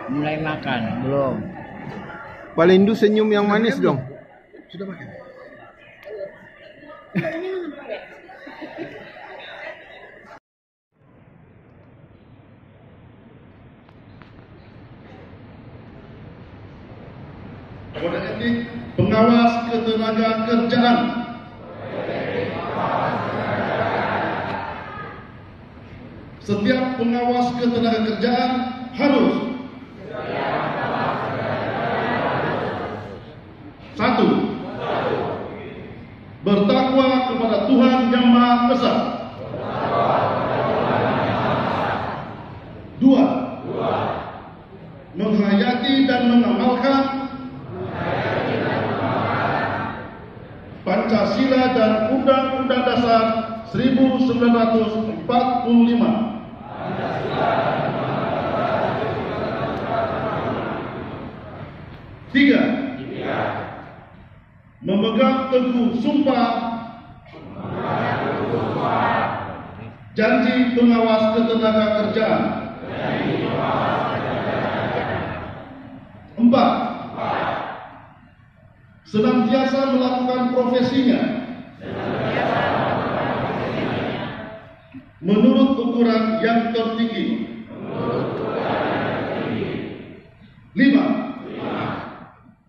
Mulai makan belum? Pak Lindu senyum yang manis dong. Sudah makan? Kode etik pengawas ketenaga kerjaan. Setiap pengawas ketenaga kerjaan harus satu, bertakwa kepada Tuhan Yang Maha Esa. Dua, menghayati dan mengamalkan Pancasila dan Undang-Undang Dasar 1945. Tiga, memegang teguh sumpah janji pengawas ketenaga kerjaan. Empat, senantiasa melakukan profesinya menurut ukuran yang tertinggi. Lima,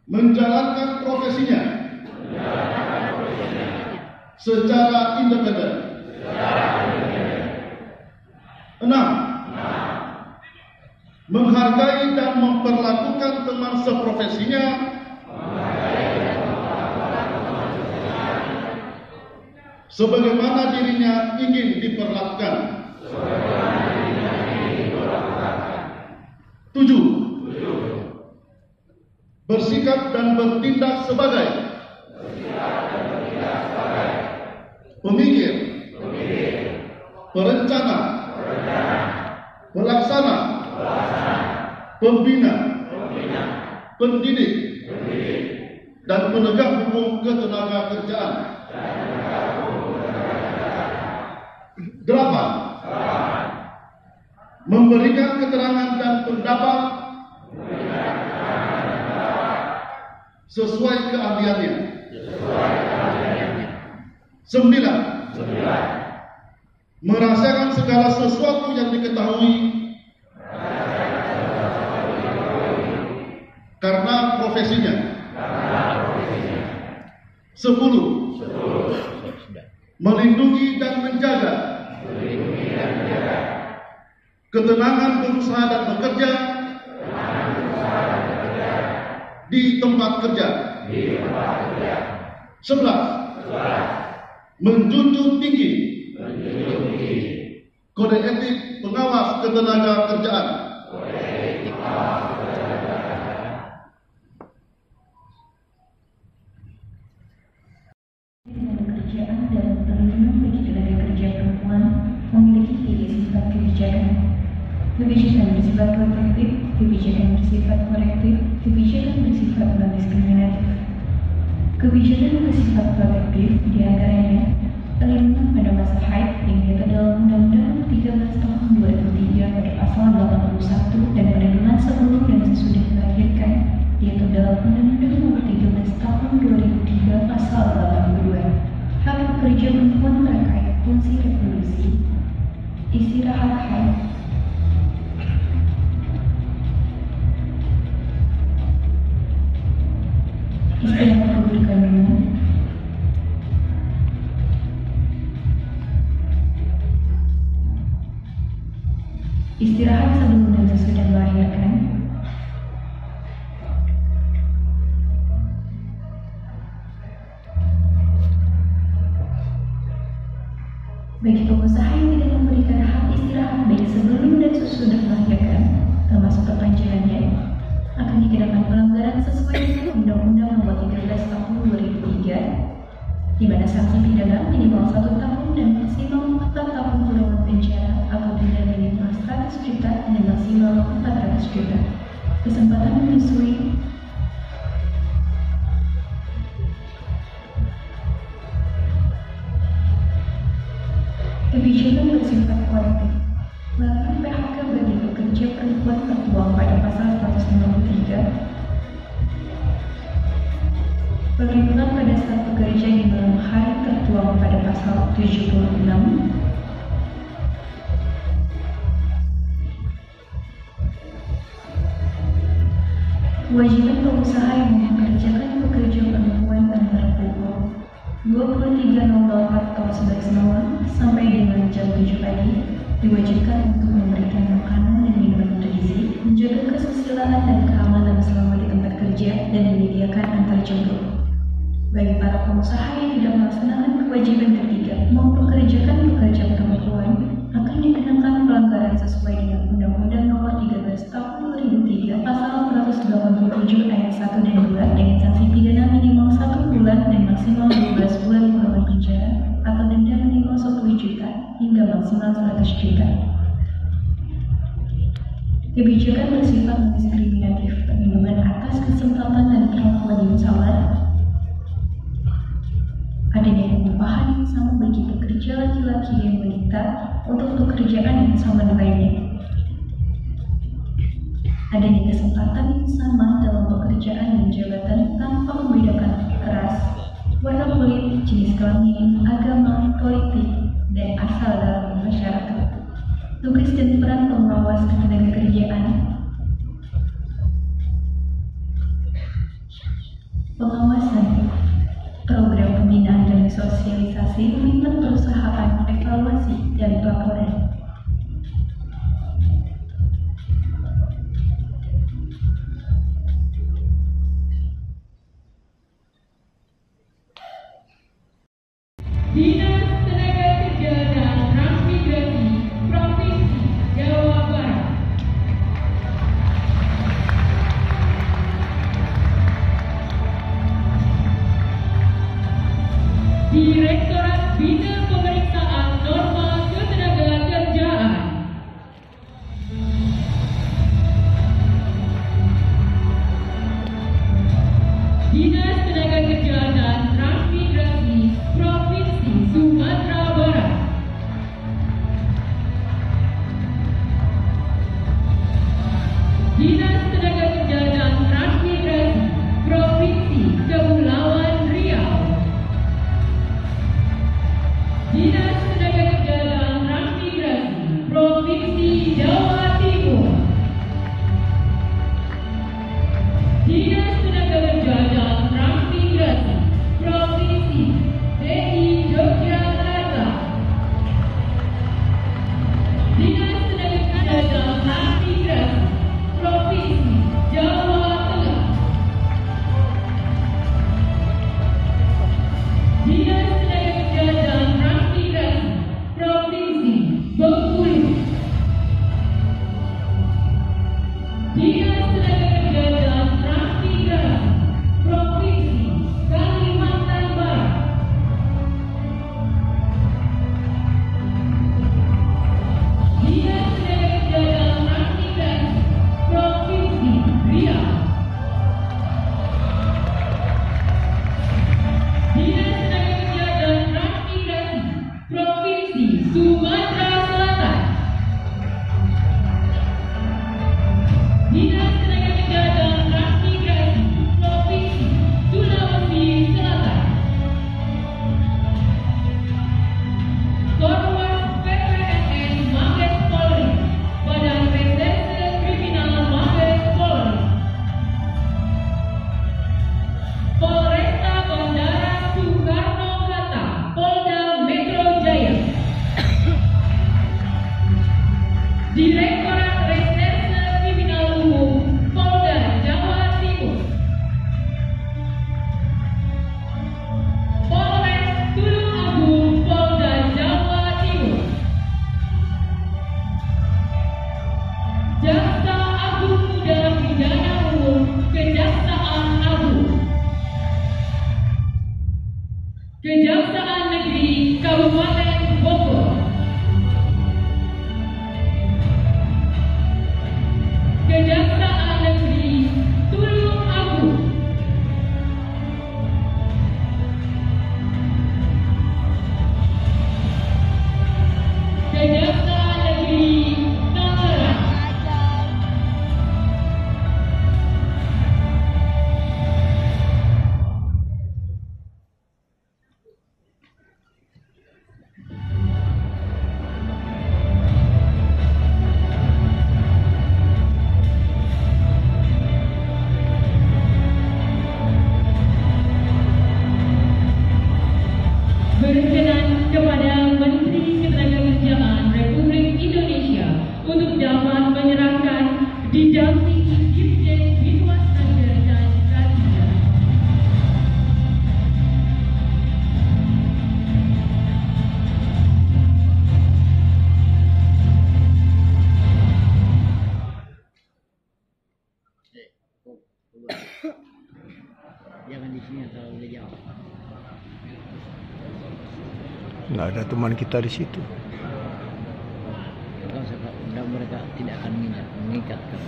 menjalankan profesinya secara independen. Enam, menghargai dan memperlakukan teman seprofesinya sebagaimana dirinya ingin diperlakukan. Tujuh, bersikap dan bertindak sebagai pemikir, perencana, pelaksana, pembina, pendidik, dan penegak hukum ketenaga kerjaan. Delapan, memberikan keterangan dan pendapat sesuai keahliannya. Sembilan, merahasiakan segala sesuatu yang diketahui karena profesinya. 10, melindungi dan menjaga ketenangan berusaha dan bekerja di tempat kerja. 11, menjunjung tinggi kode etik pengawas ketenaga kerjaan. Kerjaan dan perlindungan bagi tenaga kerja perempuan memiliki 3 sifat kebijakan. Kebijakan bersifat protektif, kebijakan bersifat korektif, kebijakan bersifat non-diskriminatif. Kebijakan bersifat protektif diantaranya perlindungan pada masa haid yang diatur dalam Undang-Undang 13 Tahun 2003 pada pasal 81 dan perlindungan sebelum dan sesudah melahirkan diatur dalam Undang-Undang Nomor 13 Tahun 2003 pasal 82. Hak pekerja perempuan terkait fungsi reproduksi, istirahat haid, istirahat guru kandungan, istirahat sebelum dan sesudah melahirkan, bagi pengusaha yang tidak memberikan hak istirahat baik sebelum dan sesudah melahirkan, termasuk perpanjangannya, akan dikenakan pelanggaran sesuai dengan Undang-Undang Nomor 13 Tahun 2003, di mana sanksi pidana minimal 1 tahun dan maksimal 4 tahun kurungan penjara atau denda minimal 100 juta dan maksimal 400 juta. Kesempatan menyusui kebijakan bersifat korektif, melakukan PHK bagi pekerja perempuan tertuang pada pasal 153. Perlindungan pada saat bekerja di malam hari tertuang pada pasal 76. Kewajiban pengusaha yang mempekerjakan pekerja perempuan antara pukul 23.04 sampai dengan jam 7 pagi diwajibkan untuk memberikan makanan dan minuman bergizi, menjaga kesusilaan dan keamanan selama di tempat kerja, dan menyediakan antar jemput. Bagi para pengusaha yang tidak melaksanakan kewajiban ketiga mempekerjakan pekerja perempuan akan dikenakan pelanggaran sesuai dengan Undang-Undang Nomor 13 Tahun 2003 Pasal 187 ayat 1 dan 2 dengan sanksi pidana minimal 1 bulan dan maksimal 12 bulan kurungan penjara atau denda minimal 10 juta hingga maksimal 100 juta. Kebijakan bersifat diskriminatif, perlindungan atas kesempatan dan perlakuan yang sama, adanya pengupahan yang sama bagi pekerja laki-laki dan wanita untuk pekerjaan yang sama nilainya, adanya kesempatan yang sama dalam pekerjaan dan jabatan tanpa membedakan ras, warna kulit, jenis kelamin, agama, politik, dan asal dalam masyarakat. Tugas dan peran pengawas ketenagakerjaan. Pengawasan program pembinaan dan sosialisasi lintas perusahaan, evaluasi, dan pelaporan. Dinas Tenaga Kerja dan Transmigrasi Provinsi Jawa Barat. Direktorat Bina Pemeriksaan Norma Ketenagakerjaan. Dinas Tenaga Kerja dan Transmigrasi Provinsi Sumatera Barat. Dinas Tenaga Kerja dan Transmigrasi Provinsi Kepulauan Riau. Dinas Tenaga Kerja dan Transmigrasi Provinsi Jawa Timur. Dinas Tenaga Kerja dan Transmigrasi Provinsi DKI Yogyakarta. Dinas Tenaga Kerja dan Transmigrasi Provinsi Jawa Tengah. Dinas Tenaga Kerja dan Transmigrasi Provinsi Bengkulu. Dinas Tenaga Kerja dan Transmigrasi Provinsi Kalimantan Barat. Dinas Tenaga Kerja dan Transmigrasi Provinsi Riau. Dinas Tenaga Kerja dan Transmigrasi Provinsi Sumatera Selatan. Dinas Tenaga Dirjen Binwasanda dan Kadina. Jangan di sini atau udah jauh. Nggak ada teman kita di situ. Kalau sudah mereka tidak akan mengikat kan.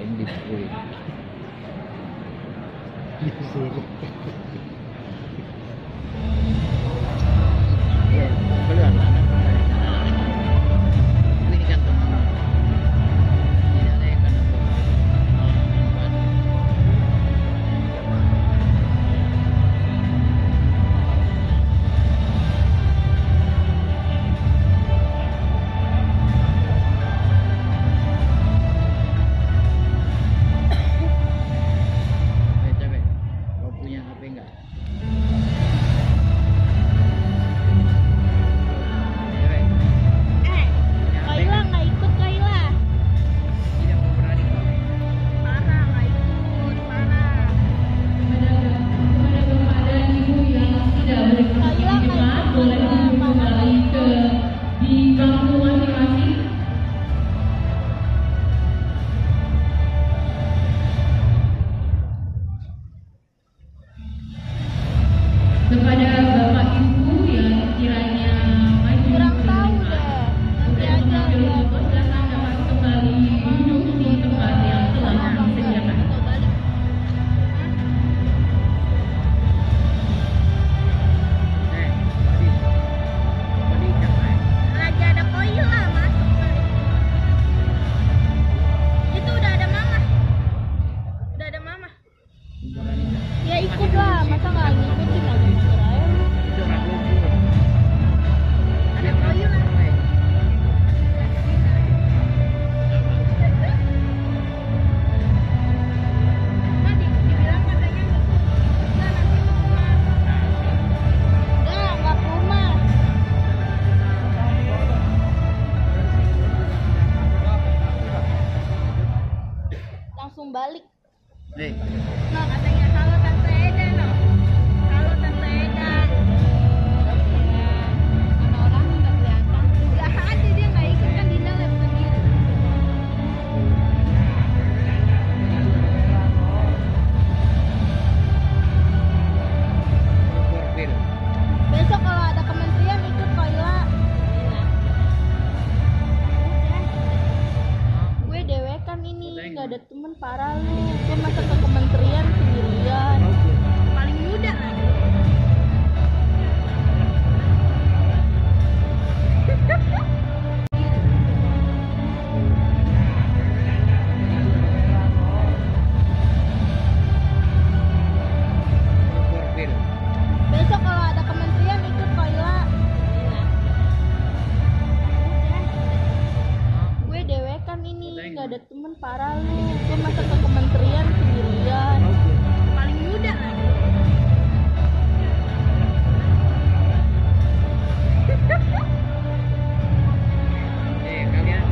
Ini dipukul. Disuruh. Ya, keluar lah. Ini kan teman. Tidak layak kan aku. Capek. Kau punya HP enggak? Capek. Kaila nggak ikut Kaila. Tidak mau berani kau. Parah nggak ikut, parah. Kepada Bapak dan Ibu yang tidak berkenan di depan, boleh duduk kembali di bangku masing-masing. Kepada Bapak Ibu yang kiranya maju Kurang ke tahu depan deh. dan mengambil foto, silakan dapat kembali duduk di tempat yang telah disediakan. Atau balik. Tadi capek. Lagi ada Kaila masuk kali. Itu udah ada mama. Udah ada mama. Berani enggak? Ya ikut lah, masa nggak ngikutin lagi Israel? Itu orang lumpur. Ada Kaila. Tadi dibilang katanya ngikut. Enggak, nanti ke rumah. Enggak ke rumah. Langsung balik. Nah, katanya halo Tante Eda, no. Halo Tante Eda. Mana orang nggak kelihatan? Nggak ada, dia nggak ikut kan, Dina live sendiri. Profil. Besok kalau ada kementerian ikut Kaila. Gue dewekan ini, nggak ada temen, parah lu. Gue masa ke kementerian sendirian. Paling muda lagi. Profil. Besok kalau ada kementerian ikut Kaila. Gue dewekan ini, nggak ada temen, parah lu. Gue masa ke kementerian sendirian. Paling muda lagi. Kalian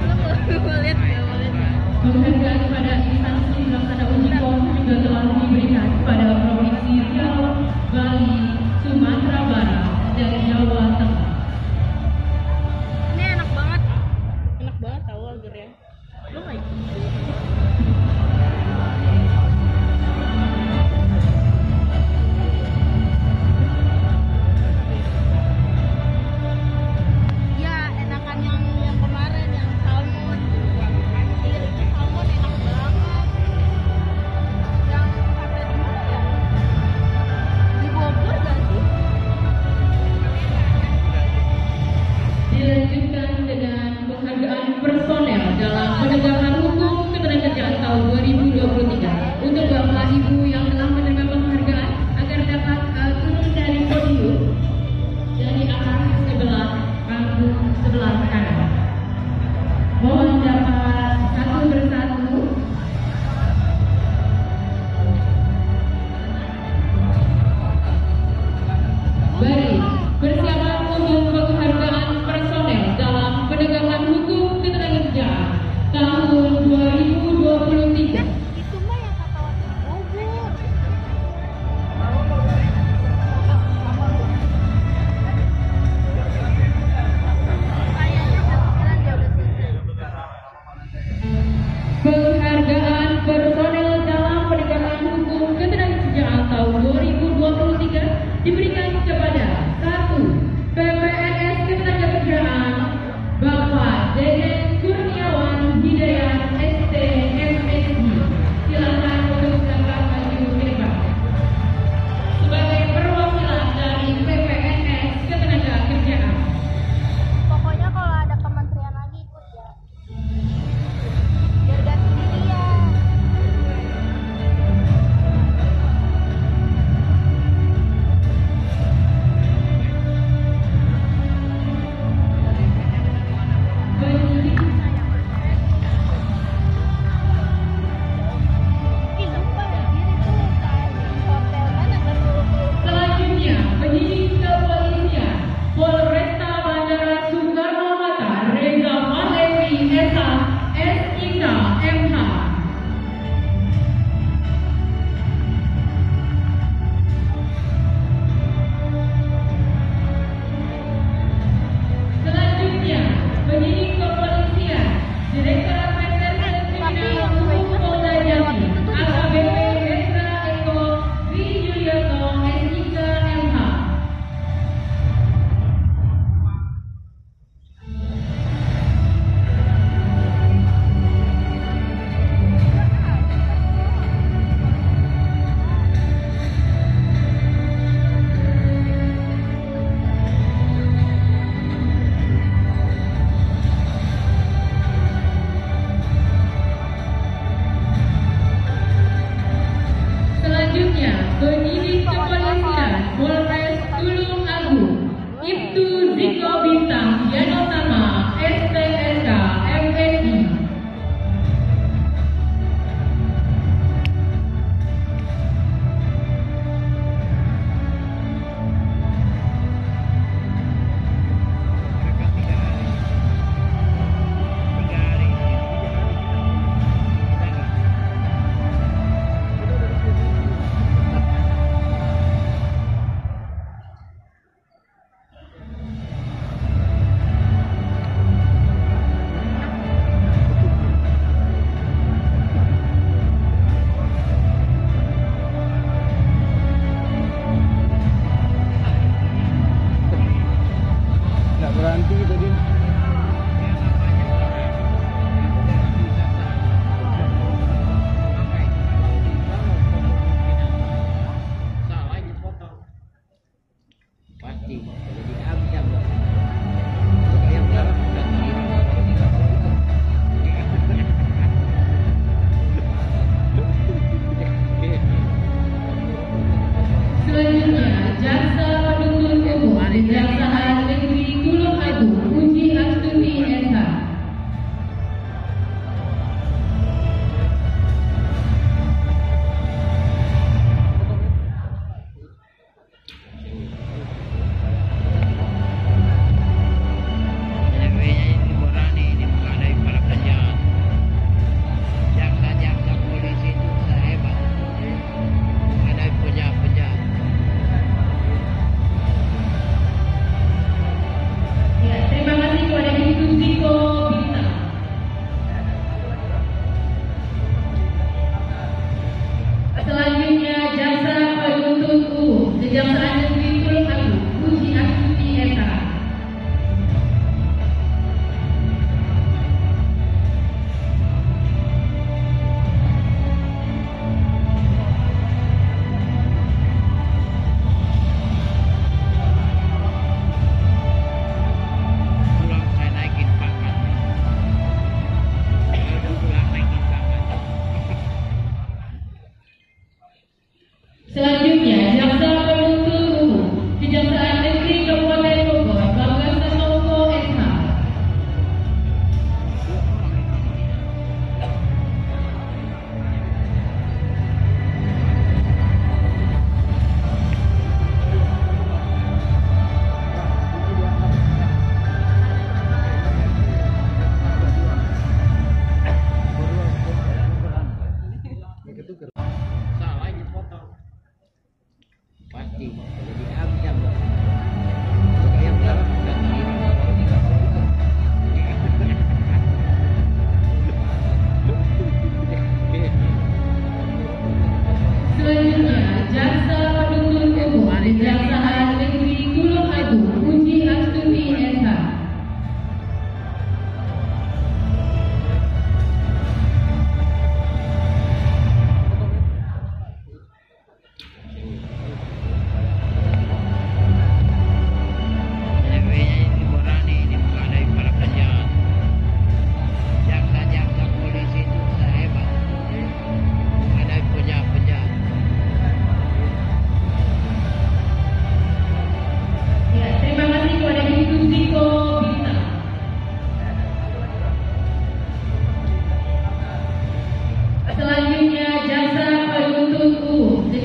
Mau lihat nggak? Mau lihat nggak? Penghargaan kepada instansi pelaksana uji kom juga telah diberikan kepada Provinsi Riau, Bali, Sumatera Barat, dan Jawa Tengah. Ini enak banget. Enak banget tahu agarnya. Lo nggak ikut? Ya, enakan yang kemarin yang salmon. Anjir, itu salmon enak banget.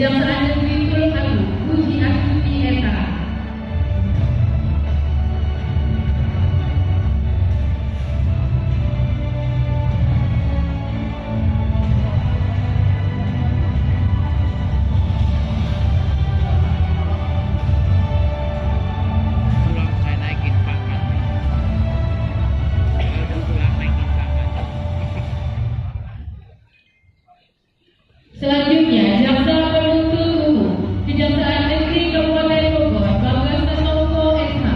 Kejaksaan Negeri Tulung Agung, uji aktivitas ETA. Selanjutnya, Jaksa Penuntut Umum, Kejaksaan Negeri Kabupaten Bogor, Bagas Tanoko SH.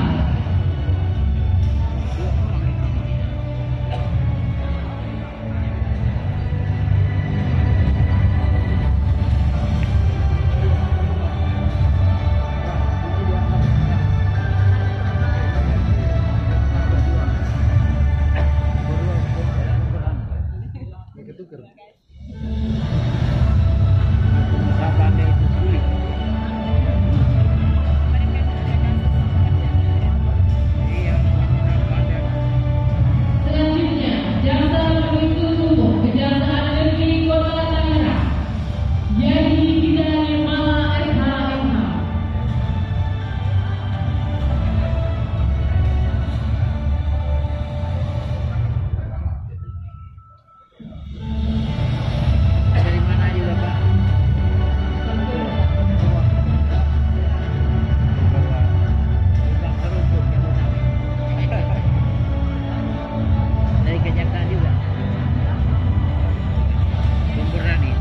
Selanjutnya, Jaksa Penuntut Umum, Kejaksaan Negeri Kota Tangerang, Yadi Bidani Mala SH. Dari mana juga Pak? Dari kejaksaan juga. Pemberani.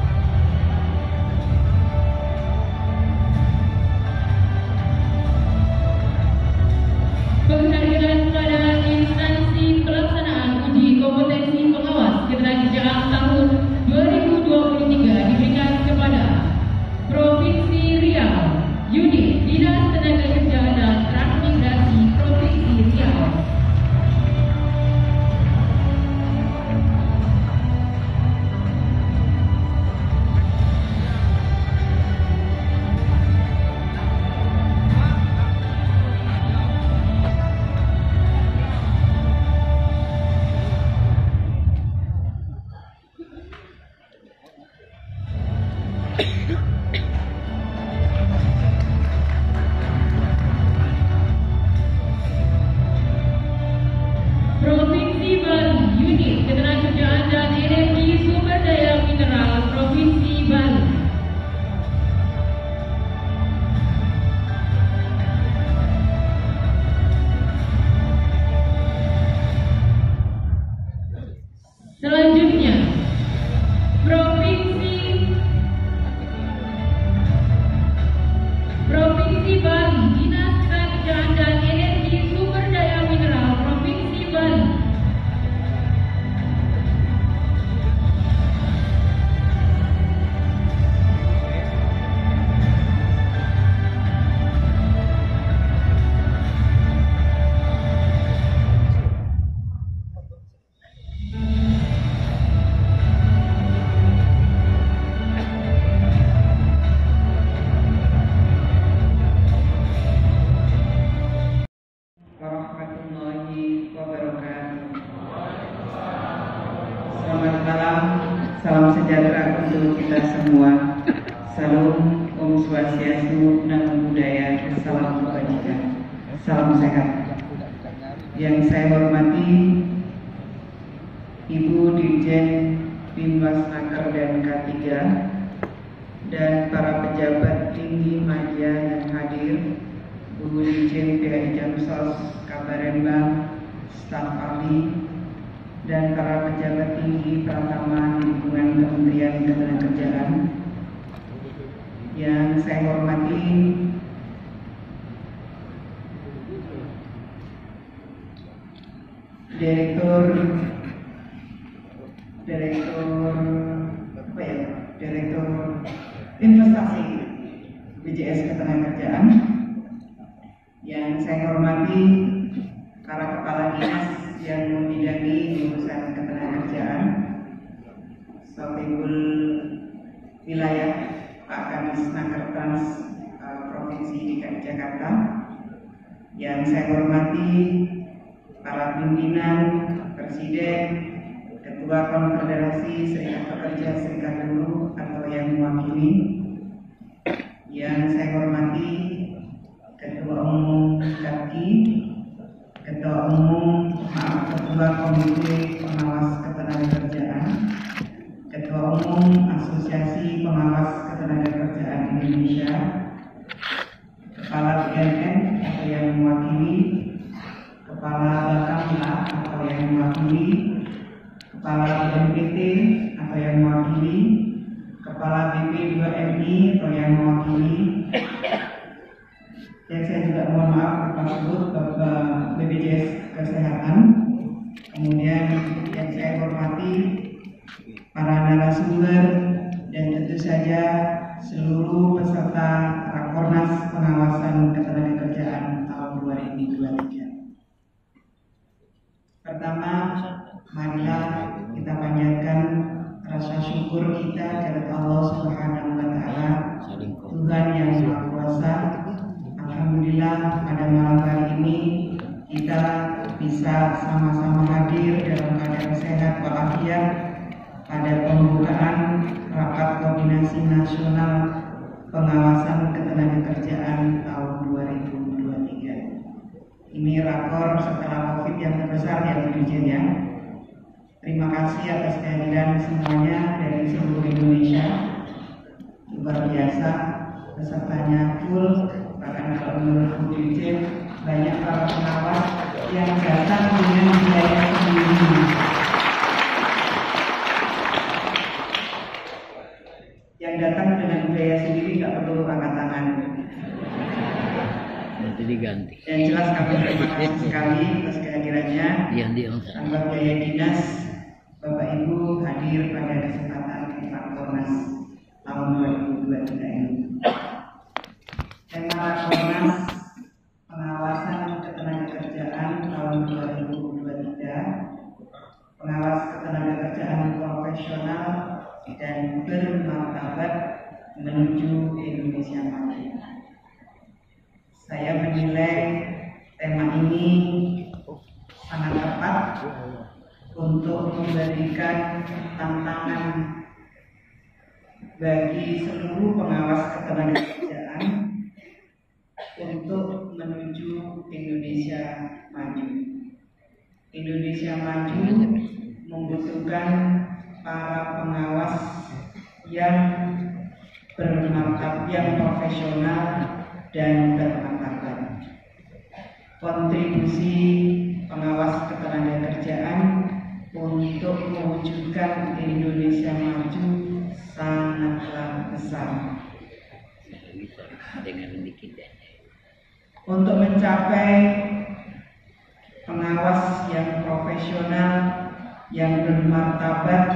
Penghargaan pada instansi pelaksanaan uji kompetensi pengawas ketenagakerjaan tahun 2023 diberikan kepada Provinsi Riau, Unit Dinas Tenagakerjaan dan Transmigrasi Provinsi Riau. Provinsi Bali, Unit Ketenagakerjaan dan Energi Sumber Daya Mineral Provinsi Bali. Selanjutnya, Provinsi Bali, Dinas Ketenagakerjaan dan Energi Sumber Daya Mineral Provinsi Bali. Warahmatullahi wabarakatuh. Selamat malam, salam sejahtera untuk kita semua. Salam Om Swastiastu, Namo Buddhaya, salam kebajikan, salam sehat. Yang saya hormati Ibu Dirjen Binwasnaker dan K3 dan para pejabat tinggi media yang hadir, Bu Dirjen PAI Jamsos, Kabarembang, staf ahli, dan para pejabat tinggi Pratama di lingkungan Kementerian Ketenagakerjaan. Yang saya hormati Direktur Investasi BPJS Ketenagakerjaan. Yang saya hormati para kepala dinas yang membidangi urusan ketenagakerjaan, Sopibul Wilayah Pak Kadis Nakertrans Provinsi DKI Jakarta. Yang saya hormati para pimpinan, Presiden, Ketua Konfederasi Serikat Pekerja Serikat Buruh atau yang mewakili, Ketua Umum Asosiasi Pengawas Ketenagakerjaan Indonesia, Kepala BNN atau yang mewakili, Kepala Bakamla atau yang mewakili, Kepala BNPT atau yang mewakili, Kepala BP2MI atau yang mewakili, dan saya juga mohon maaf tersebut Bapak BPJS Kesehatan. Kemudian yang saya hormati para narasumber dan tentu saja seluruh peserta Rakornas Pengawasan Ketenagakerjaan tahun 2023. Pertama, marilah kita panjatkan rasa syukur kita kepada Allah Subhanahu wa Ta'ala, Tuhan yang Maha Kuasa. Alhamdulillah pada malam hari ini kita bisa sama-sama hadir dalam keadaan sehat walafiat pada pembukaan Rapat Koordinasi Nasional Pengawasan Ketenagakerjaan tahun 2023. Ini rakor setelah COVID yang terbesar ya Bu Dirjen ya. Terima kasih atas kehadiran semuanya dari seluruh Indonesia. Luar biasa, pesertanya full. Bahkan kalau menurut Bu Dirjen banyak para pengawas yang datang dengan biaya sendiri. Yang datang dengan biaya sendiri nggak perlu angkat tangan. Nanti diganti. Yang jelas kami terima kasih sekali atas kehadirannya. Tanpa biaya dinas, Bapak Ibu hadir pada kesempatan Rakornas tahun 2023 ini. Tema Rakornas Pengawasan Ketenagakerjaan tahun 2023, pengawas ketenagakerjaan profesional dan bermartabat menuju Indonesia Maju. Saya menilai tema ini sangat tepat untuk memberikan tantangan bagi seluruh pengawas ketenagakerjaan untuk menuju Indonesia Maju. Indonesia Maju membutuhkan para pengawas yang bermartabat, yang profesional dan bermartabat. Kontribusi pengawas ketenagakerjaan untuk mewujudkan Indonesia Maju sangatlah besar. Untuk mencapai pengawas yang profesional, yang bermartabat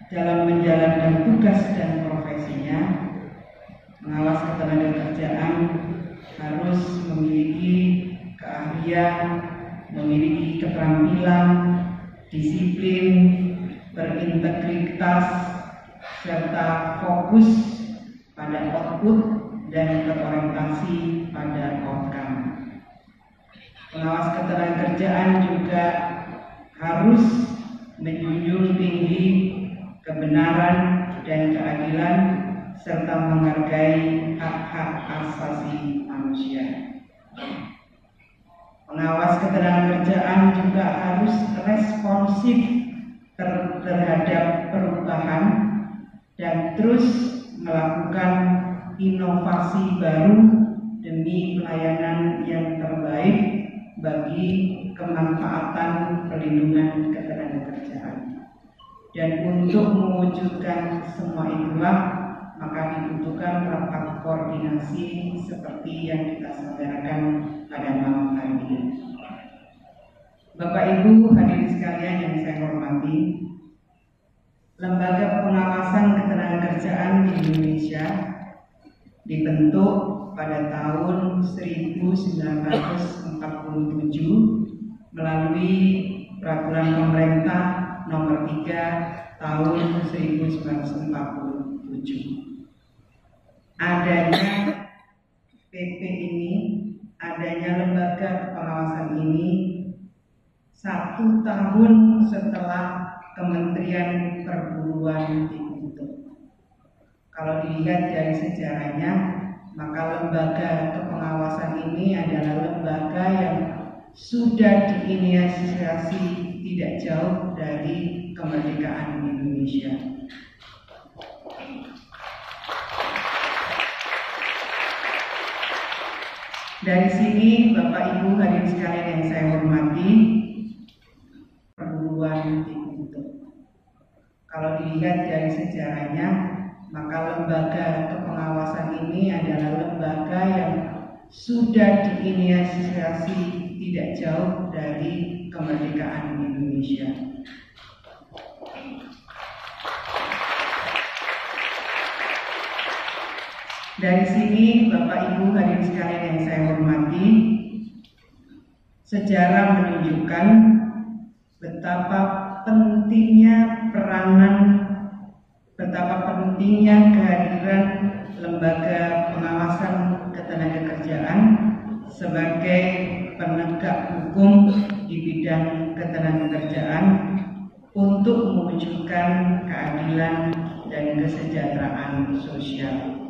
dalam menjalankan tugas dan profesinya, pengawas ketenagakerjaan harus memiliki keahlian, memiliki keterampilan, disiplin, berintegritas, serta fokus pada output dan berorientasi pada outcome. Pengawas ketenagakerjaan juga harus menjunjung tinggi kebenaran dan keadilan serta menghargai hak-hak asasi manusia. Pengawas ketenagakerjaan juga harus responsif terhadap perubahan dan terus melakukan inovasi baru demi pelayanan yang terbaik bagi kemanfaatan perlindungan ketenagakerjaan. Dan untuk mewujudkan semua itulah maka dibutuhkan rapat koordinasi seperti yang kita selenggarakan pada malam hari ini. Bapak Ibu hadirin sekalian yang saya hormati, Lembaga Pengawasan Ketenagakerjaan di Indonesia dibentuk pada tahun 1947 melalui Peraturan Pemerintah Nomor 3 Tahun 1947. Adanya PP ini, adanya lembaga pengawasan ini 1 tahun setelah Kementerian Perburuan dibentuk. Kalau dilihat dari sejarahnya, maka lembaga kepengawasan ini adalah lembaga yang sudah diinisiasi tidak jauh dari kemerdekaan Indonesia. Dari sini, Bapak Ibu hadirin sekalian yang saya hormati, perguruan dibentuk. Kalau dilihat dari sejarahnya, maka lembaga kepengawasan ini adalah lembaga yang sudah diinisiasi tidak jauh dari kemerdekaan Indonesia. Dari sini, Bapak Ibu hadirin sekalian yang saya hormati, sejarah menunjukkan betapa pentingnya peranan, betapa pentingnya kehadiran lembaga pengawasan ketenagakerjaan sebagai penegak hukum di bidang ketenagakerjaan untuk mewujudkan keadilan dan kesejahteraan sosial.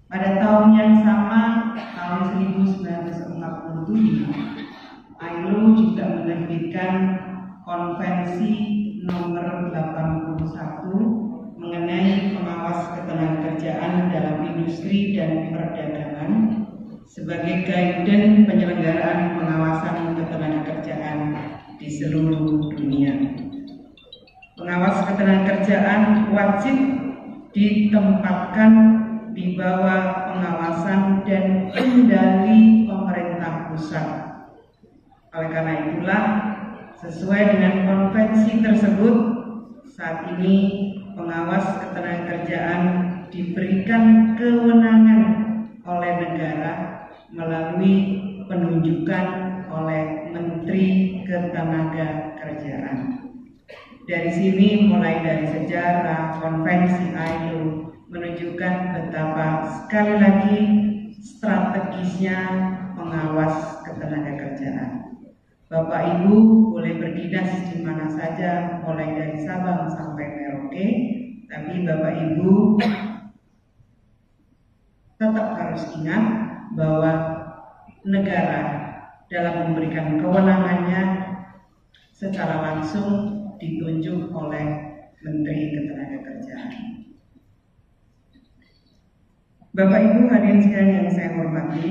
Pada tahun yang sama, tahun 1947, ILO juga menerbitkan Konvensi nomor 81 mengenai pengawas ketenagakerjaan dalam industri dan perdagangan sebagai guideline penyelenggaraan pengawasan ketenagakerjaan di seluruh dunia. Pengawas ketenagakerjaan wajib ditempatkan di bawah pengawasan dan kendali pemerintah pusat. Oleh karena itulah, sesuai dengan konvensi tersebut, saat ini pengawas ketenagakerjaan diberikan kewenangan oleh negara melalui penunjukan oleh Menteri Ketenagakerjaan. Dari sini, mulai dari sejarah konvensi ILO menunjukkan betapa sekali lagi strategisnya pengawas ketenagakerjaan. Bapak Ibu boleh berdinas di mana saja, mulai dari Sabang sampai Merauke, tapi Bapak Ibu tetap harus ingat bahwa negara dalam memberikan kewenangannya secara langsung ditunjuk oleh Menteri Ketenagakerjaan. Bapak Ibu hadirin sekalian yang saya hormati,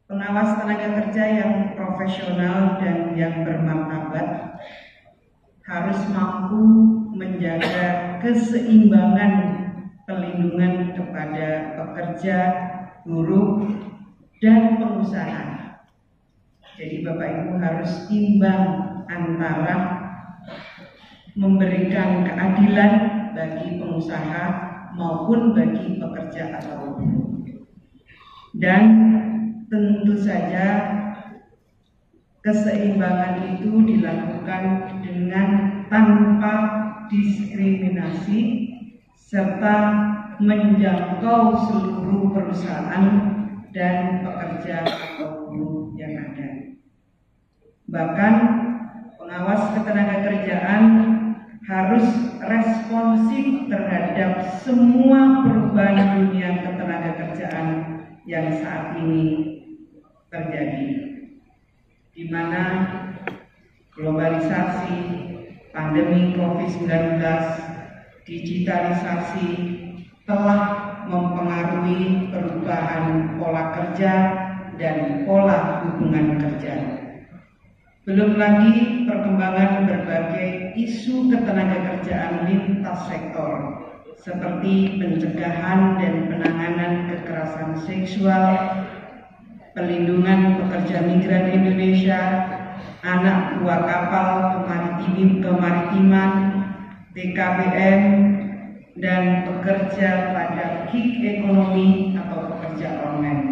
pengawas tenaga kerja yang profesional dan yang bermartabat harus mampu menjaga keseimbangan pelindungan kepada pekerja, buruh, dan pengusaha. Jadi Bapak Ibu harus imbang antara memberikan keadilan bagi pengusaha maupun bagi pekerja atau buruh. Dan tentu saja keseimbangan itu dilakukan dengan tanpa diskriminasi serta menjangkau seluruh perusahaan dan pekerja atau buruh yang ada. Bahkan pengawas ketenagakerjaan harus responsif terhadap semua perubahan dunia ketenagakerjaan yang saat ini terjadi, di mana globalisasi, pandemi COVID-19, digitalisasi telah mempengaruhi perubahan pola kerja dan pola hubungan kerja. Belum lagi perkembangan berbagai isu ketenagakerjaan lintas sektor seperti pencegahan dan penanganan kekerasan seksual, pelindungan pekerja migran Indonesia, anak buah kapal kemaritiman, TKBM, dan pekerja pada gig ekonomi atau pekerja online.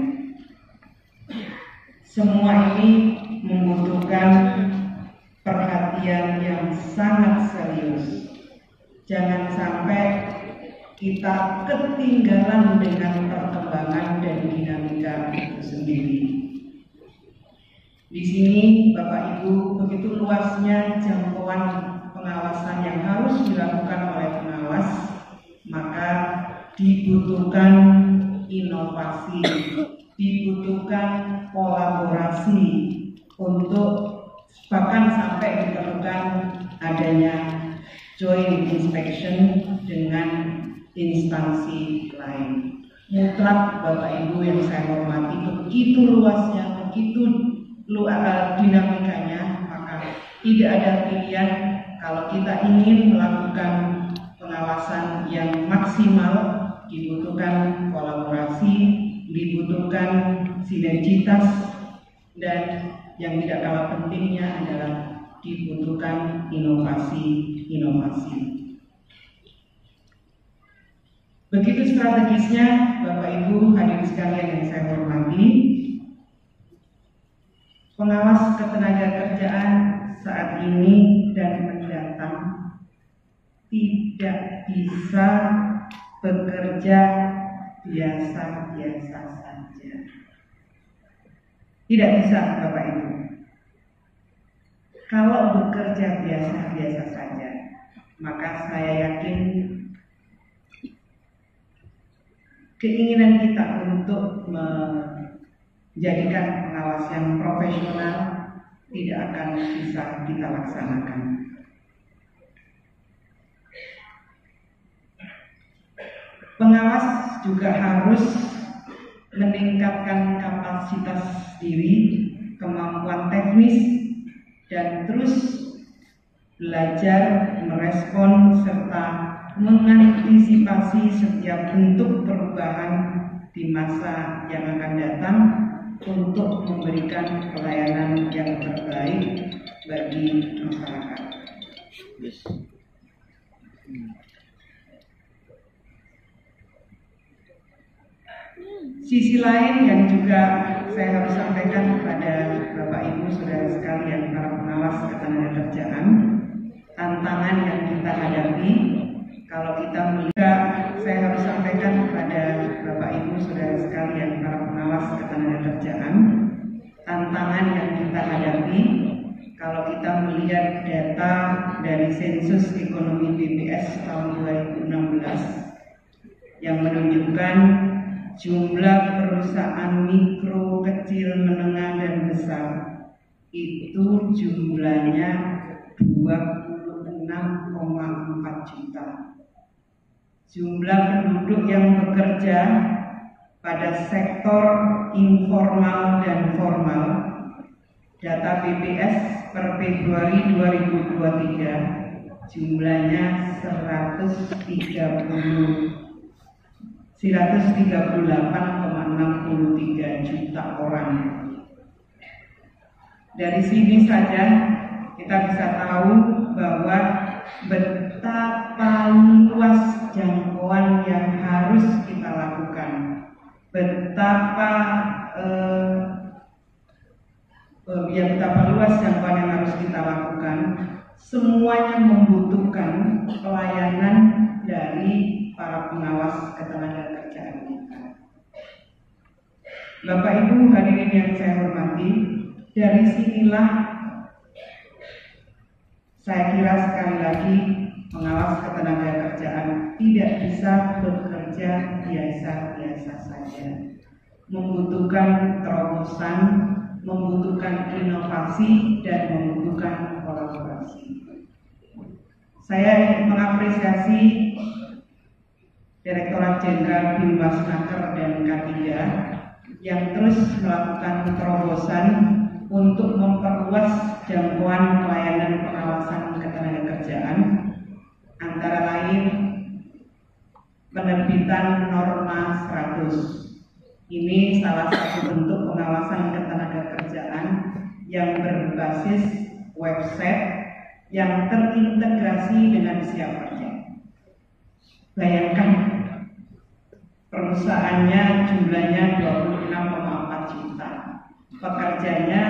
Semua ini membutuhkan perhatian yang sangat serius. Jangan sampai kita ketinggalan dengan perkembangan dan dinamika itu sendiri. Di sini Bapak Ibu, begitu luasnya jangkauan pengawasan yang harus dilakukan oleh pengawas, maka dibutuhkan inovasi, dibutuhkan kolaborasi untuk bahkan sampai diperlukan adanya joint inspection dengan instansi lain. Mutlak Bapak Ibu yang saya hormati, begitu luasnya, begitu dinamikanya, maka tidak ada pilihan kalau kita ingin melakukan pengawasan yang maksimal. Dibutuhkan kolaborasi, dibutuhkan sinergitas, dan yang tidak kalah pentingnya adalah dibutuhkan inovasi. Begitu strategisnya Bapak Ibu hadirin sekalian yang saya hormati, pengawas ketenagakerjaan saat ini dan mendatang tidak bisa bekerja biasa-biasa saja. Tidak bisa Bapak Ibu. Kalau bekerja biasa-biasa saja, maka saya yakin keinginan kita untuk menjadikan pengawas yang profesional tidak akan bisa kita laksanakan. Pengawas juga harus meningkatkan kapasitas diri, kemampuan teknis, dan terus belajar merespon serta mengantisipasi setiap bentuk perubahan di masa yang akan datang untuk memberikan pelayanan yang terbaik bagi masyarakat. Sisi lain yang juga saya harus sampaikan kepada Bapak Ibu Saudara sekalian para pengawas ketenagakerjaan, tantangan yang kita hadapi kalau kita melihat, saya harus sampaikan kepada Bapak Ibu Saudara sekalian para pengawas ketenagakerjaan, tantangan yang kita hadapi kalau kita melihat data dari sensus ekonomi BPS tahun 2016 yang menunjukkan jumlah perusahaan mikro, kecil, menengah, dan besar itu jumlahnya 26,4 juta. Jumlah penduduk yang bekerja pada sektor informal dan formal, data BPS per Februari 2023 jumlahnya 138,63 juta orang. Dari sini saja kita bisa tahu bahwa betapa luas jangkauan yang harus kita lakukan, betapa luas jangkauan yang harus kita lakukan. Semuanya membutuhkan pelayanan dari para pengawas ketenagakerjaan kita. Bapak Ibu hadirin yang saya hormati, dari sinilah saya kira sekali lagi pengawas ketenagakerjaan tidak bisa bekerja biasa-biasa saja. Membutuhkan terobosan, membutuhkan inovasi, dan membutuhkan kolaborasi. Saya mengapresiasi Direktorat Jenderal Binwasnaker dan K3 yang terus melakukan terobosan untuk memperluas jangkauan pelayanan pengawasan ketenagakerjaan, antara lain penerbitan norma 100. Ini salah satu bentuk pengawasan ketenagakerjaan yang berbasis website yang terintegrasi dengan siap kerja. Bayangkan, perusahaannya jumlahnya 26,4 juta, pekerjanya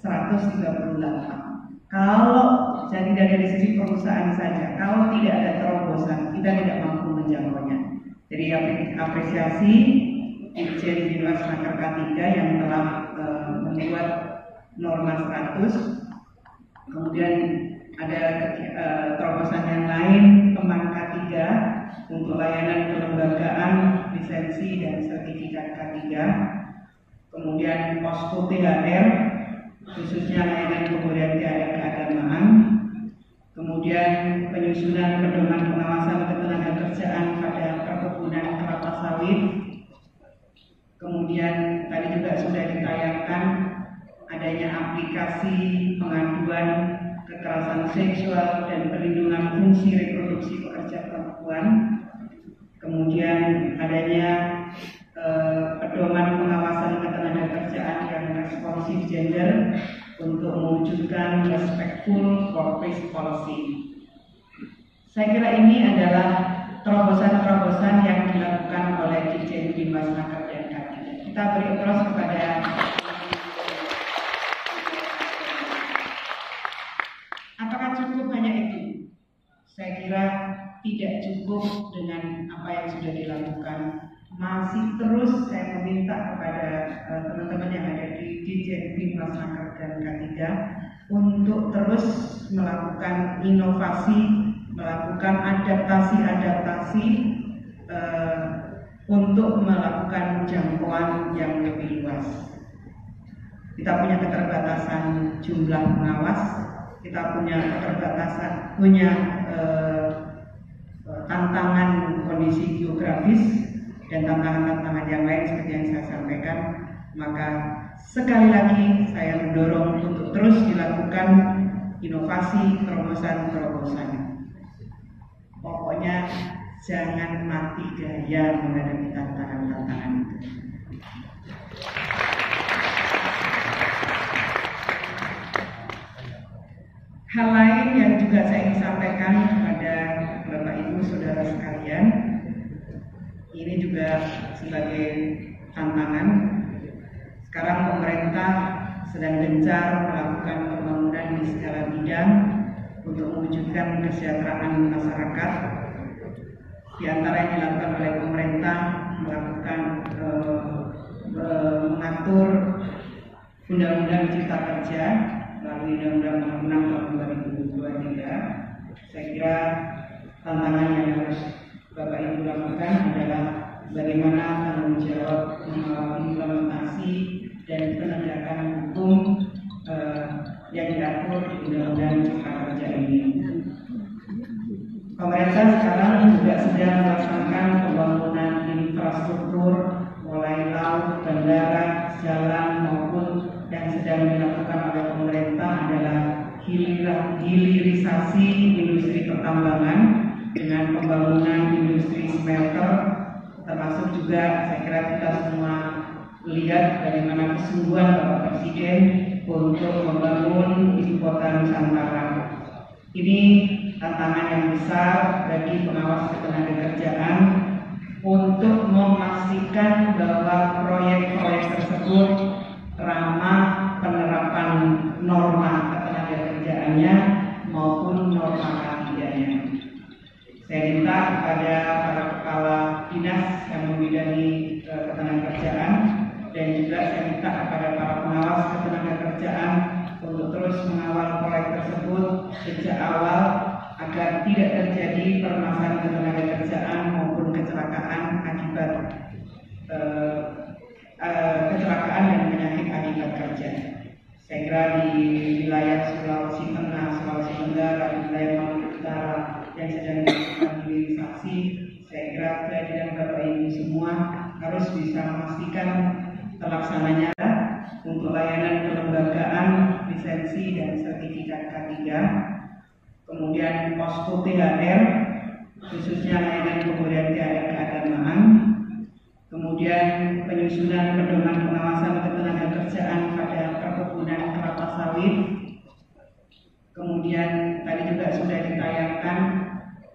138. Kalau jadi dari sisi perusahaan saja, kalau tidak ada terobosan, kita tidak mampu menjangkaunya. Jadi apresiasi Dirjen Binwasnaker K3 yang telah membuat norma 100. Kemudian ada terobosan yang lain, Kemang K3 untuk layanan kelembagaan, lisensi, dan sertifikat K3. Kemudian Posko THR, khususnya layanan pemberian THR keagamaan. kemudian penyusunan pedoman pengawasan ketenagakerjaan pada perkebunan kelapa sawit, kemudian tadi juga sudah ditayangkan adanya aplikasi pengaduan kekerasan seksual dan perlindungan fungsi reproduksi pekerja perempuan, kemudian adanya pedoman pengawasan ketenagakerjaan yang responsif gender untuk mewujudkan respectful workplace policy. Saya kira ini adalah terobosan-terobosan yang dilakukan oleh Dirjen Bimas Naker dan K3. Kita beri aplaus kepada apakah cukup hanya itu? Saya kira tidak cukup dengan apa yang sudah dilakukan. Masih terus saya meminta kepada teman-teman yang ada di Dirjen Bimas Naker dan K3 untuk terus melakukan inovasi, melakukan adaptasi-adaptasi untuk melakukan jangkauan yang lebih luas. Kita punya keterbatasan jumlah pengawas, kita punya keterbatasan, tantangan kondisi geografis dan tantangan-tantangan yang lain seperti yang saya sampaikan. Maka sekali lagi saya mendorong untuk terus dilakukan inovasi, terobosan-terobosan. Pokoknya jangan mati gaya menghadapi tantangan-tantangan itu. Hal lain yang juga saya ingin sampaikan kepada Bapak Ibu Saudara sekalian, ini juga sebagai tantangan. Sekarang pemerintah sedang gencar melakukan pembangunan di segala bidang untuk mewujudkan kesejahteraan masyarakat. Di antara yang dilakukan oleh pemerintah melakukan mengatur Undang-Undang Cipta Kerja melalui Undang-Undang Nomor 6 Tahun 2023. Saya kira tantangan yang harus Bapak Ibu lakukan adalah bagaimana tanggung jawab mengawal implementasi dan penegakan hukum yang diatur di Undang-Undang Cipta Kerja ini. Pemerintah sekarang juga sedang melaksanakan pembangunan infrastruktur mulai laut, bandara, jalan maupun yang sedang dilakukan oleh pemerintah adalah hilirisasi industri pertambangan dengan pembangunan industri smelter, termasuk juga saya kira kita semua lihat bagaimana kesungguhan Bapak Presiden untuk membangun ibu kota Nusantara. Ini tantangan yang besar bagi pengawas ketenagakerjaan untuk memastikan bahwa proyek-proyek tersebut ramah penerapan norma ketenagakerjaannya maupun norma K3-nya. Saya minta kepada para kepala dinas yang membidangi ketenagakerjaan dan juga saya minta kepada para pengawas ketenagakerjaan untuk terus mengawal proyek tersebut sejak awal agar tidak terjadi permasalahan ketenagakerjaan maupun kecelakaan akibat kecelakaan dan penyakit akibat kerja. Saya kira di wilayah Sulawesi Tengah, Sulawesi Tenggara, di wilayah Maluku Utara yang sedang dilakukan hilirisasi, saya kira kehadiran Bapak Ibu semua harus bisa memastikan terlaksananya untuk layanan kelembagaan, lisensi dan sertifikat K3, kemudian posko THR, khususnya layanan pemberian THR keagamaan, kemudian penyusunan pedoman pengawasan ketenagakerjaan pada perkebunan kelapa sawit, kemudian tadi juga sudah ditayangkan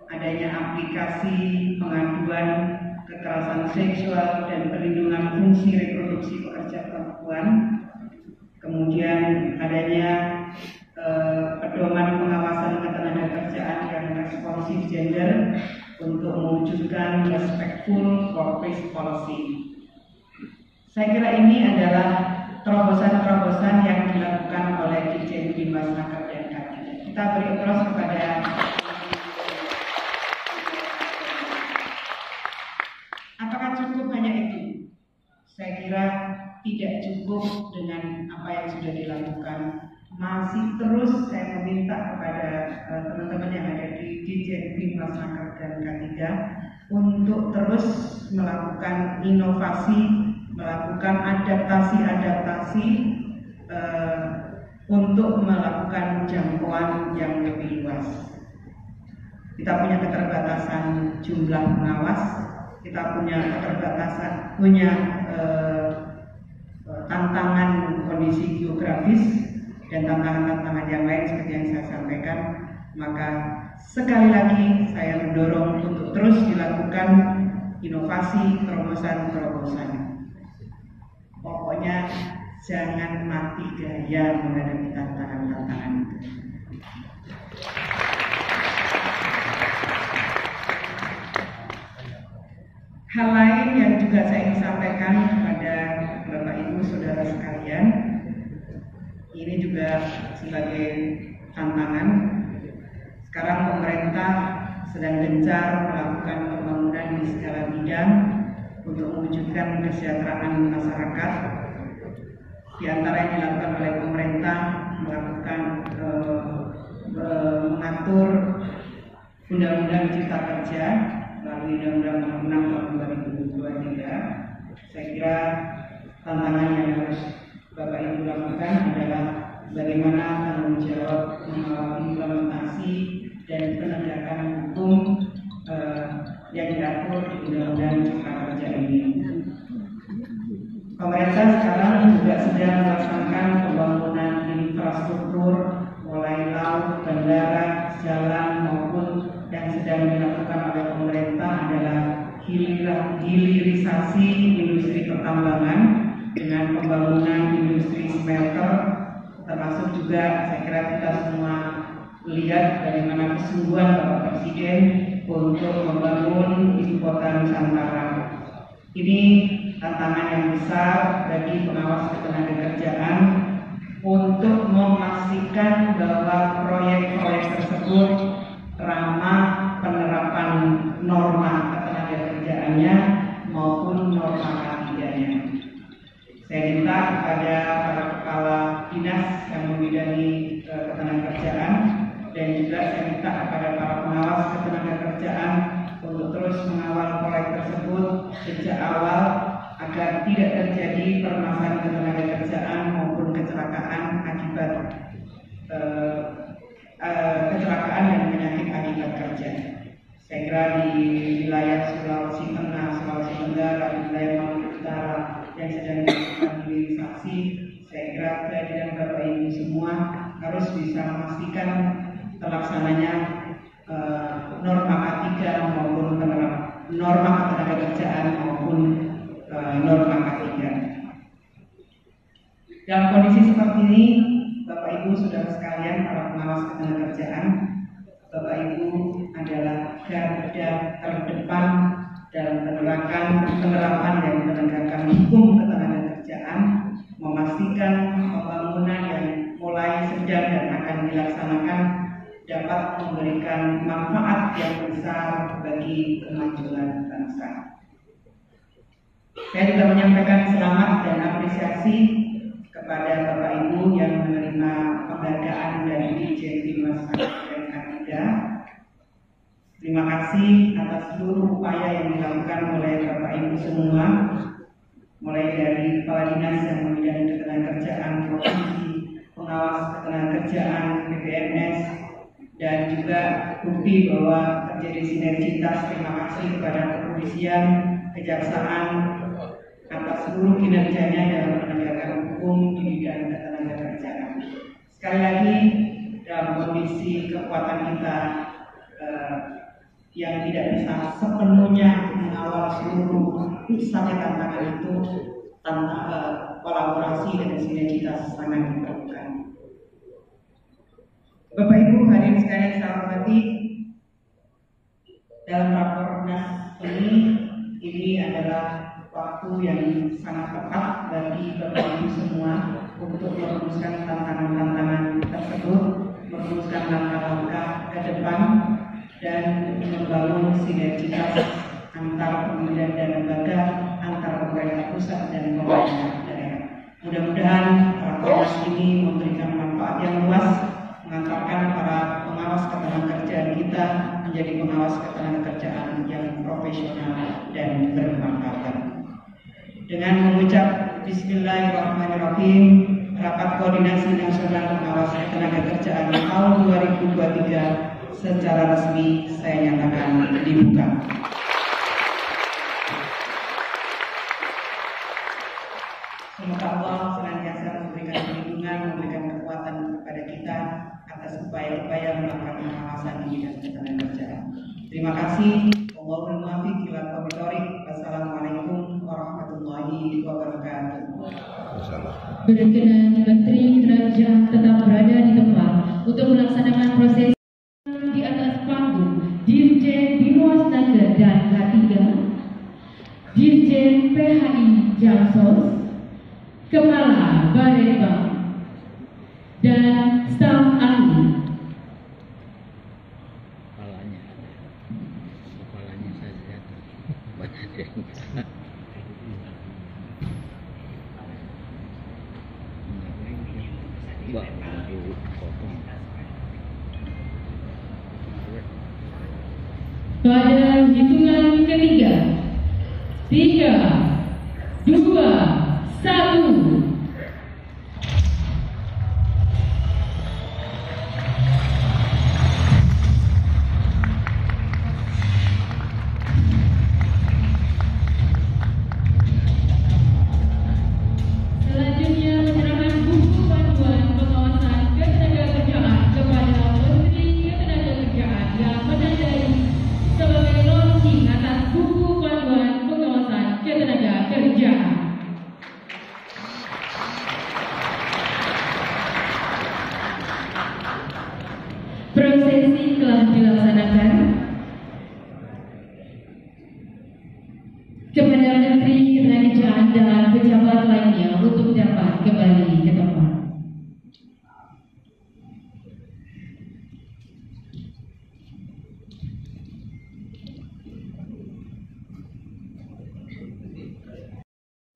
adanya aplikasi pengaduan kekerasan seksual dan perlindungan fungsi reproduksi pekerja perempuan, kemudian adanya pedoman pengawasan ketenagakerjaan yang responsif gender untuk mewujudkan respectful workplace policy. Saya kira ini adalah terobosan-terobosan yang dilakukan oleh Dirjen Bimas Naker dan K3. Kita beri aplaus kepada apakah cukup hanya itu? Saya kira tidak cukup dengan apa yang sudah dilakukan. Masih terus saya meminta kepada teman-teman yang untuk terus melakukan inovasi, melakukan adaptasi untuk melakukan jangkauan yang lebih luas. Kita punya keterbatasan jumlah pengawas, kita punya tantangan kondisi geografis dan tantangan-tantangan yang lain seperti yang saya sampaikan. Maka sekali lagi saya mendorong untuk terus dilakukan inovasi, terobosan. Pokoknya jangan mati gaya menghadapi tantangan-tantangan itu. Hal lain yang juga saya ingin sampaikan kepada Bapak Ibu Saudara sekalian, ini juga sebagai tantangan. Sekarang pemerintah sedang gencar melakukan pembangunan di segala bidang untuk mewujudkan kesejahteraan masyarakat. Di antara yang dilakukan oleh pemerintah melakukan mengatur Undang-Undang Cipta Kerja melalui Undang-Undang Nomor 6 Tahun 2023. Saya kira tantangan yang harus Bapak Ibu lakukan adalah bagaimana tanggung jawab implementasi dan penegakan hukum yang diatur di Undang-Undang Cipta Kerja ini. Pemerintah sekarang juga sedang melaksanakan pembangunan infrastruktur mulai laut, bandara, jalan maupun yang sedang dilakukan oleh pemerintah adalah hilirisasi industri pertambangan dengan pembangunan industri smelter, termasuk juga saya kira kita semua melihat bagaimana kesungguhan Bapak Presiden untuk membangun ibu kota Nusantara. Ini tantangan yang besar bagi pengawas ketenagakerjaan untuk memastikan bahwa proyek-proyek tersebut ramah penerapan norma ketenagakerjaannya maupun norma K3-nya. Saya minta kepada para kepala dinas yang membidangi ketenagakerjaan dan juga saya minta kepada para pengawas ketenagakerjaan untuk terus mengawal proyek tersebut sejak awal agar tidak terjadi permasalahan ketenagakerjaan maupun kecelakaan akibat kecelakaan dan penyakit akibat kerja. Saya kira di wilayah Sulawesi Tengah, Sulawesi Tenggara, di wilayah Maluku Utara yang sedang dilakukan hilirisasi, saya kira kehadiran Bapak Ibu semua harus bisa memastikan terlaksananya norma K3 maupun norma ketenagakerjaan maupun norma K3. Dalam kondisi seperti ini, Bapak Ibu Saudara sekalian, para pengawas ketenagakerjaan, Bapak Ibu adalah garda terdepan dalam penerapan dan penegakan hukum ketenagakerjaan, memastikan pembangunan yang mulai sedang dan akan dilaksanakan dapat memberikan manfaat yang besar bagi kemajuan bangsa. Saya juga menyampaikan selamat dan apresiasi kepada Bapak Ibu yang menerima penghargaan dari Dirjen Bimas dan K3. Terima kasih atas seluruh upaya yang dilakukan oleh Bapak Ibu semua, mulai dari Kepala Dinas yang membidangi ketenagakerjaan provinsi, pengawas ketenagakerjaan PPNS, dan juga bukti bahwa terjadi sinergitas. Terima kasih kepada kepolisian, kejaksaan atas seluruh kinerjanya dalam penegakan hukum di bidang ketenagakerjaan. Sekali lagi, dalam kondisi kekuatan kita yang tidak bisa sepenuhnya mengawal seluruh pusatnya tantangan itu, kolaborasi dan sinergitas sangat diperlukan. Bapak Ibu hadirin sekalian saya hormati, dalam rakornas ini adalah waktu yang sangat tepat bagi Bapak Ibu semua untuk merumuskan tantangan-tantangan tersebut, merumuskan langkah-langkah ke depan dan membangun sinergitas antar kementerian dan lembaga, antar pemerintah pusat dan pemerintah daerah. Mudah-mudahan rakornas ini memberikan manfaat yang luas, mengantarkan para pengawas ketenagakerjaan kita menjadi menjadi pengawas ketenagakerjaan yang profesional dan bermartabat. Dengan mengucap Bismillahirrahmanirrahim, Rapat Koordinasi Nasional Pengawas Ketenagakerjaan tahun 2023 secara resmi saya nyatakan dibuka. Semoga Allah senantiasa memberikan perlindungan, memberikan kekuatan kepada kita atas upaya-upaya melakukan pengawasan di bidang ketenagakerjaan. Terima kasih. Wallahul muwaffiq ila aqwamit thoriq. Wassalamualaikum warahmatullahi wabarakatuh. Berkenan Menteri Ketenagakerjaan tetap berada di tempat untuk melaksanakan proses di atas panggung Dirjen Binoasnaker dan K3, Dirjen PHI Jamsos, Kepala Baretbang, dan staf ahli. Kepalanya saja banyak yang Pada hitungan ketiga, 3, 2, 1. Selanjutnya menyerahkan buku panduan pengawasan ketenagakerjaan kepada Menteri Ketenagakerjaan yang menandai sebagai launching atas buku panduan pengawasan ketenagakerjaan. Prosesi telah dilaksanakan. Kepada Menteri Ketenagakerjaan dan pejabat lainnya untuk dapat kembali ke tempat.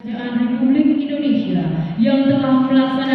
Kerajaan Republik Indonesia yang telah melaksanakan